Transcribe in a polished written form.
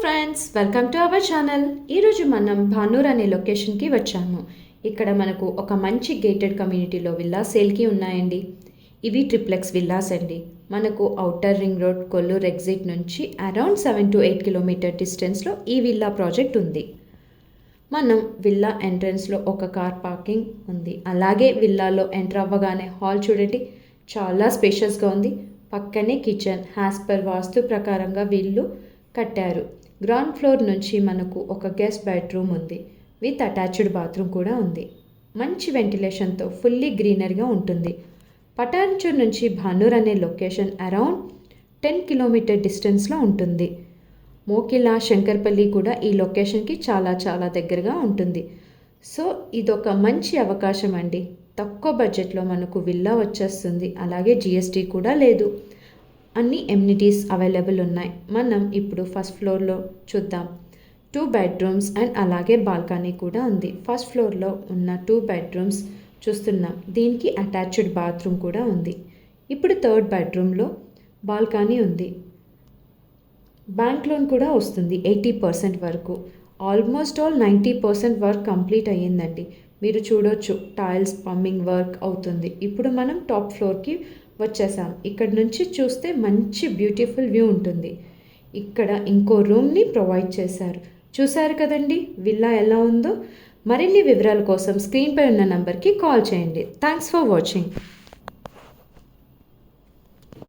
Friends, welcome to our channel. ఈరోజు మనం భానూర్ అనే లొకేషన్కి వచ్చాము. ఇక్కడ మనకు ఒక మంచి గేటెడ్ కమ్యూనిటీలో విల్లా సేల్కి ఉన్నాయండి. ఇవి ట్రిప్లెక్స్ విల్లాస్ అండి. మనకు outer ring road Kollur exit నుంచి అరౌండ్ 7 to 8 కిలోమీటర్ డిస్టెన్స్లో ఈ విల్లా ప్రాజెక్ట్ ఉంది. మనం విల్లా ఎంట్రన్స్లో ఒక కార్ పార్కింగ్ ఉంది. అలాగే విల్లాలో ఎంటర్ అవ్వగానే హాల్ చూడండి, చాలా స్పేషియస్గా ఉంది. పక్కనే కిచెన్ యాజ్ పర్ వాస్తు ప్రకారంగా వీళ్ళు కట్టారు. గ్రౌండ్ ఫ్లోర్ నుంచి మనకు ఒక గెస్ట్ బెడ్రూమ్ ఉంది విత్ అటాచ్డ్ బాత్రూమ్ కూడా ఉంది. మంచి వెంటిలేషన్తో ఫుల్లీ గ్రీనరీగా ఉంటుంది. పటాన్చూర్ నుంచి భానూర్ అనే లొకేషన్ అరౌండ్ 10 కిలోమీటర్ డిస్టెన్స్లో ఉంటుంది. మోకిలా శంకర్పల్లి కూడా ఈ లొకేషన్కి చాలా దగ్గరగా ఉంటుంది. సో ఇదొక మంచి అవకాశం అండి. తక్కువ బడ్జెట్లో మనకు విల్లా వచ్చేస్తుంది. అలాగే జిఎస్టీ కూడా లేదు. అన్ని ఎమ్యూనిటీస్ అవైలబుల్ ఉన్నాయి. మనం ఇప్పుడు ఫస్ట్ ఫ్లోర్లో చూద్దాం. 2 బెడ్రూమ్స్ అండ్ అలాగే బాల్కనీ కూడా ఉంది. ఫస్ట్ ఫ్లోర్లో ఉన్న 2 బెడ్రూమ్స్ చూస్తున్నాం. దీనికి అటాచ్డ్ బాత్రూమ్ కూడా ఉంది. ఇప్పుడు 3rd బెడ్రూమ్లో బాల్కనీ ఉంది. బ్యాంక్ లోన్ కూడా వస్తుంది 80% వరకు. ఆల్మోస్ట్ ఆల్ 90% వర్క్ కంప్లీట్ అయ్యిందండి. మీరు చూడొచ్చు, టైల్స్ పంపింగ్ వర్క్ అవుతుంది. ఇప్పుడు మనం టాప్ ఫ్లోర్కి వచ్చేసాం. ఇక్కడ నుంచి చూస్తే మంచి బ్యూటిఫుల్ వ్యూ ఉంటుంది. ఇక్కడ ఇంకో రూమ్ని ప్రొవైడ్ చేశారు. చూశారు కదండి విల్లా ఎలా ఉందో. మరిన్ని వివరాల కోసం స్క్రీన్పై ఉన్న నంబర్కి కాల్ చేయండి. Thanks for watching.